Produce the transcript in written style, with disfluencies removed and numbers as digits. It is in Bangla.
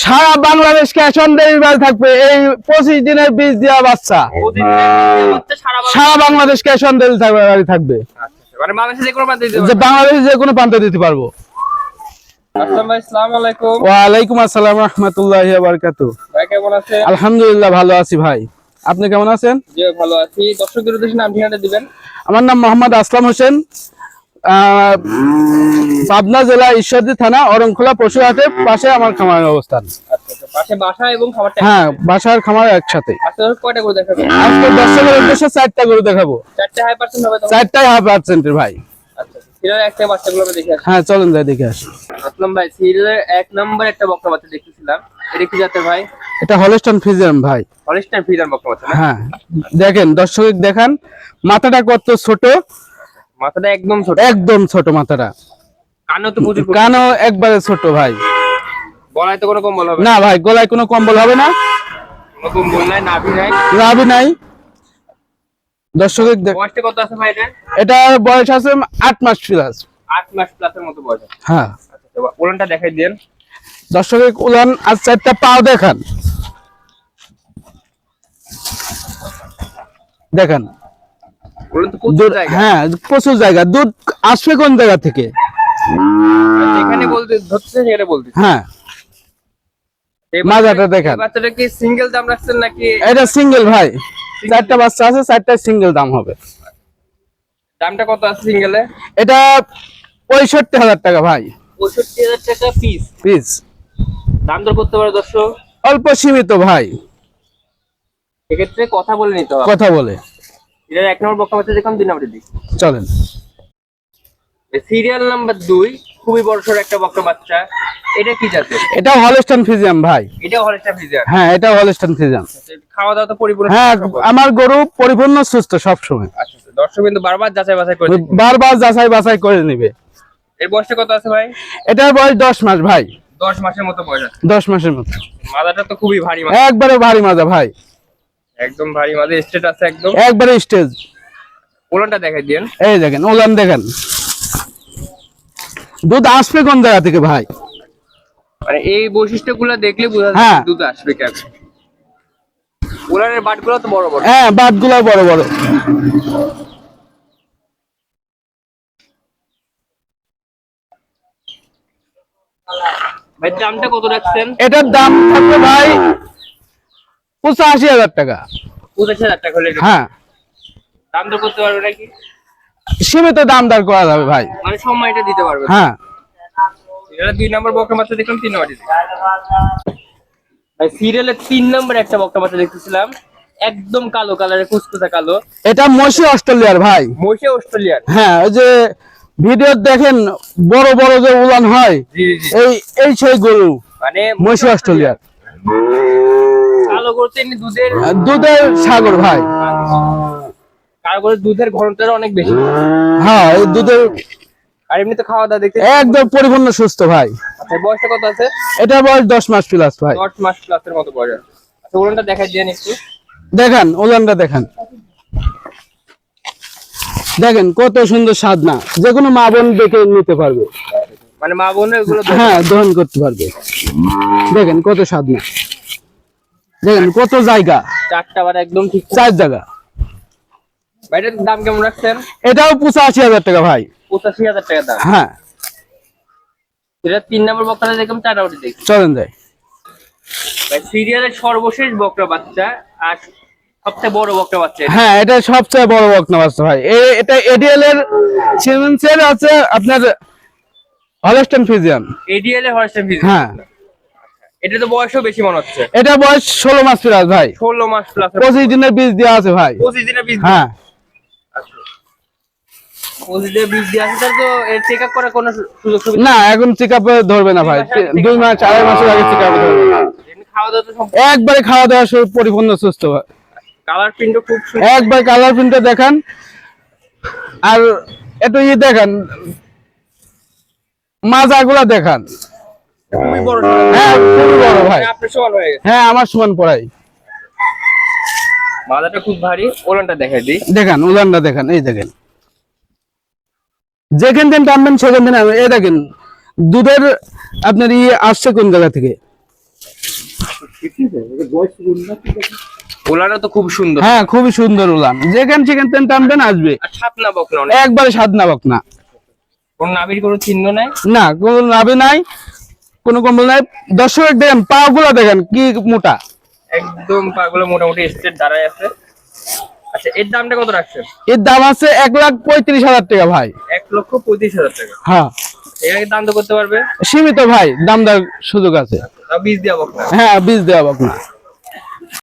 Sara Bangladesh cash on delivery থাকবে। এই 25 দিনের বীজ দেওয়া বাচ্চা সারা বাংলাদেশ ক্যাশ অন ডেলিভারি থাকবে। মানে বাংলাদেশে যে কোনো প্রান্তে দিতে যে বাংলাদেশে যে কোনো প্রান্তে দিতে পারবো। আসসালামু ভাই, আসসালামু আলাইকুম। ওয়া আলাইকুম আসসালাম ওয়া রাহমাতুল্লাহি ওয়া বারাকাতুহু। ভাই কেমন আছেন? আলহামদুলিল্লাহ ভালো আছি ভাই, আপনি কেমন আছেন? জি ভালো আছি। দর্শকদের উদ্দেশ্যে নাম ঠিকানা দিবেন। আমার নাম মোহাম্মদ আসলাম হোসেন, পাবনা জেলা ঈশ্বরদী থানা অরংখোলা পশুহাটের পাশে আমার খামারের অবস্থান। আচ্ছা, পাশে বাসা এবং খামারটা হ্যাঁ, বাসার খামার একসাথে। আচ্ছা, কয়টা করে দেখাবেন? আজকে দর্শকের উদ্দেশ্যে 4টা গরু দেখাবো। 4টা হাই পার্সেন্ট হবে তো? 4টাই 100% ভাই। আচ্ছা, সিরিয়ালের একটা বাচ্চাগুলো আমরা দেখে আসি। হ্যাঁ চলেন যাই দেখে আসি। আসলাম ভাই, সিরিয়ালের 1 নম্বর একটা বকনা বাচ্চা দেখতেছিলাম। এটা কি জাতের ভাই? এটা হলস্টাইন ফ্রিজিয়ান ভাই। হলস্টাইন ফ্রিজিয়ান বকনা বাচ্চা না? হ্যাঁ দেখেন, দর্শক দেখান মাথাটা কত ছোট, মাথাটা একদম ছোট, একদম ছোট মাথাটা। কানও তো প্রচুর, কানও একবারে ছোট ভাই। গলায় তো কোনো কম্বল হবে না ভাই, গলায় কোনো কম্বল হবে না, কোনো কম্বল নাই, নাভি নাই, নাভি নাই। দর্শক বয়সটা কত আছে ভাই এটা? এটা বয়স আছে 8 মাস প্লাস। 8 মাস প্লাসের মতো বয়স আছে। হ্যাঁ, আচ্ছা, ওলানটা দেখাই দেন। দর্শকের উলান আর 4টা পাও দেখান, দেখেন। ওলান তো প্রচুর জায়গা। হ্যাঁ প্রচুর জায়গা। দুধ আসবে কোন জায়গা থেকে? এখানে বলতে ধরছে, সেটা বলতে। হ্যাঁ, মাজাটা দেখেন। বাচ্চাটা কি সিঙ্গেল দাম রাখছেন নাকি? এটা সিঙ্গেল ভাই, 4টা বাচ্চা আছে, 4টাই সিঙ্গেল দাম হবে। দামটা কত আছে সিঙ্গেলে? এটা 65,000 টাকা ভাই। 65,000 টাকা পিস। পিস দাম দর করতে পারে দর্শক, অল্প সীমিত ভাই, এক্ষেত্রে কথা বলে নিতে হবে। কথা বলে। এটা 1 নম্বর বকনা বাচ্চা দেখলাম, 2 নম্বরে দিই। চলেন। সিরিয়াল নাম্বার 2, খুবই বড়সড় একটা বকনা বাচ্চা। এটা কি জাতের? এটা হলস্টাইন ফ্রিজিয়ান ভাই। এটা হলস্টাইন ফ্রিজিয়ান। হ্যাঁ, এটা হলস্টাইন ফ্রিজিয়ান। খাওয়া দাওয়া তো পরিপূর্ণ? হ্যাঁ, আমার গরু পরিপূর্ণ সুস্থ সব সময়। আচ্ছা, দর্শক কিন্তু বারবার যাচাই বাছাই করে দেখবে। বারবার যাচাই বাছাই করে নেবে। এর বয়সটা কত আছে ভাই? এটার বয়স 10 মাস ভাই। 10 মাসের মতো বয়স আছে। 10 মাসের মতো। মাদাটা তো খুবই ভারী মাদা, একবারে ভারী মাজা ভাই, একদম ভারী মাদা, স্ট্রেট আছে একদম। একবারে স্টেজ। ওলানটা দেখাই দেন। এই দেখেন, ওলান দেখেন। দুধ আসবে কোন জায়গা থেকে ভাই? মানে এই বৈশিষ্ট্যগুলো দেখলে বোঝা যায় হ্যাঁ। দুধ আসবে কেন। ওলানের বাটগুলো তো বড় বড়। হ্যাঁ, বাটগুলো বড় বড়। ভাই দামটা কত রাখছেন? এটার দাম থাকবে ভাই 85,000 টাকা। 85,000 টাকা হলে হ্যাঁ, দাম তো করতে পারবে নাকি? সীমিত দাম দর করা যাবে ভাই। মানে সময়টা দিতে পারবে? হ্যাঁ, এটা 2 নম্বর বকনা বাচ্চা দেখলাম, 3 নম্বরে দিই। ভাই সিরিয়ালে 3 নম্বর একটা বকনা বাচ্চা দেখতেছিলাম, একদম কালো কালারের, কুচকুচা কালো। এটা মসি অস্ট্রেলিয়ার ভাই। মহিষে অস্ট্রেলিয়ার। হ্যাঁ, ওই যে ভিডিও দেখেন বড় বড় যে উলান হয়, জি জি। এই সেই গরু মানে মসি অস্ট্রেলিয়ার। কালো করতে এমনি দুধের দুধের সাগর ভাই। কালো করে দুধের ঘনত্বটা অনেক বেশি। হ্যাঁ, এই দুধের আর এমনি তো খাওয়া দাওয়া দেখতে একদম পরিপূর্ণ সুস্থ ভাই। আচ্ছা, বয়সটা কত আছে? এটা বয়স 10 মাস প্লাস ভাই। 10 মাস প্লাসের মতো বয়স। আচ্ছা, ওলানটা দেখাই দেন একটু। দেখেন উলানটা দেখেন, দেখেন কত সুন্দর সাধনা, যে কোনো মা বোন দেখে নিতে পারবে। মানে মা বোনের এগুলো হ্যাঁ, দহন করতে পারবে। দেখেন কত সাধনা, দেখেন কত জায়গা, 4টা বার একদম ঠিক। 4 জায়গা। ভাইটার দাম কেমন রাখছেন? এটাও 85,000 টাকা ভাই। 85,000 টাকা দাম। হ্যাঁ, এটা 3 নম্বর বকনা দেখলাম, 4 নম্বরে দেখি। চলেন যাই। ভাই সিরিয়ালের সর্বশেষ বকনা বাচ্চা আর সবচেয়ে বড় বকনা বাচ্চা এটা। হ্যাঁ, এটা সবচেয়ে বড় বকনা বাচ্চা ভাই। এটা এডিএল এর সিমেন্সের আছে আপনার হলস্টাইন ফ্রিজিয়ান। এডিএল এর হলস্টাইন ফ্রিজিয়ান। হ্যাঁ, এটা তো বয়সও বেশি মনে হচ্ছে। এটা বয়স 16 মাস প্লাস ভাই। 16 মাস প্লাস। 25 দিনের বীজ দেওয়া আছে ভাই। 25 দিনের বীজ। হ্যাঁ, 25 দিনের বীজ দিয়ে আছে, তার তো এর চেকআপ করার কোনো সুযোগ সুবিধা? না, এখন চেকআপে ধরবে না ভাই। 2 মাস 2.5 মাসের আগে চেকআপে ধরবে না। এমনি খাওয়া দাওয়া তো সব। একবারে খাওয়া দাওয়া সব পরিপূর্ণ সুস্থ ভাই। কালার প্রিন্টও খুব সুন্দর। একবার কালার প্রিন্টটা দেখান, আর একটু দেখান, মাজাগুলা দেখান। খুবই বড়। হ্যাঁ, খুবই বড় ভাই। আপনার সমান হয়ে গেছে। হ্যাঁ, আমার সমান পড়াই। মাদাটা খুব ভারী। ওলানটা দেখাই দিই। দেখেন উলানটা দেখেন, এই দেখেন, যেখান থেকে টানবেন সেখান থেকে এই দেখেন দুধের আপনার আসছে কোন জায়গা থেকে। ওলাটা তো খুব সুন্দর। হ্যাঁ, খুবই সুন্দর উলান, যেখান সেখান থেকে টানবেন আসবে। আর ছাতনা বকনা অনেক। একবারে সাদনা বকনা, কোন নাভির কোনো চিহ্ন নাই। না কোনো নাভি নাই, কোনো কম্বল নাই। দর্শক দেখেন পা গুলা, দেখেন কি মোটা, একদম পাগুলো মোটামুটি স্ট্রেট দাঁড়ায় আছে। আচ্ছা, এর দামটা কত রাখছেন? এর দাম আছে 1,35,000 টাকা ভাই। 1,35,000 টাকা। হ্যাঁ, এটাকে দাম তো করতে পারবে? সীমিত ভাই, দাম দর সুযোগ আছে। বীজ দেওয়া বকনা। হ্যাঁ, বীজ দেওয়া বকনা।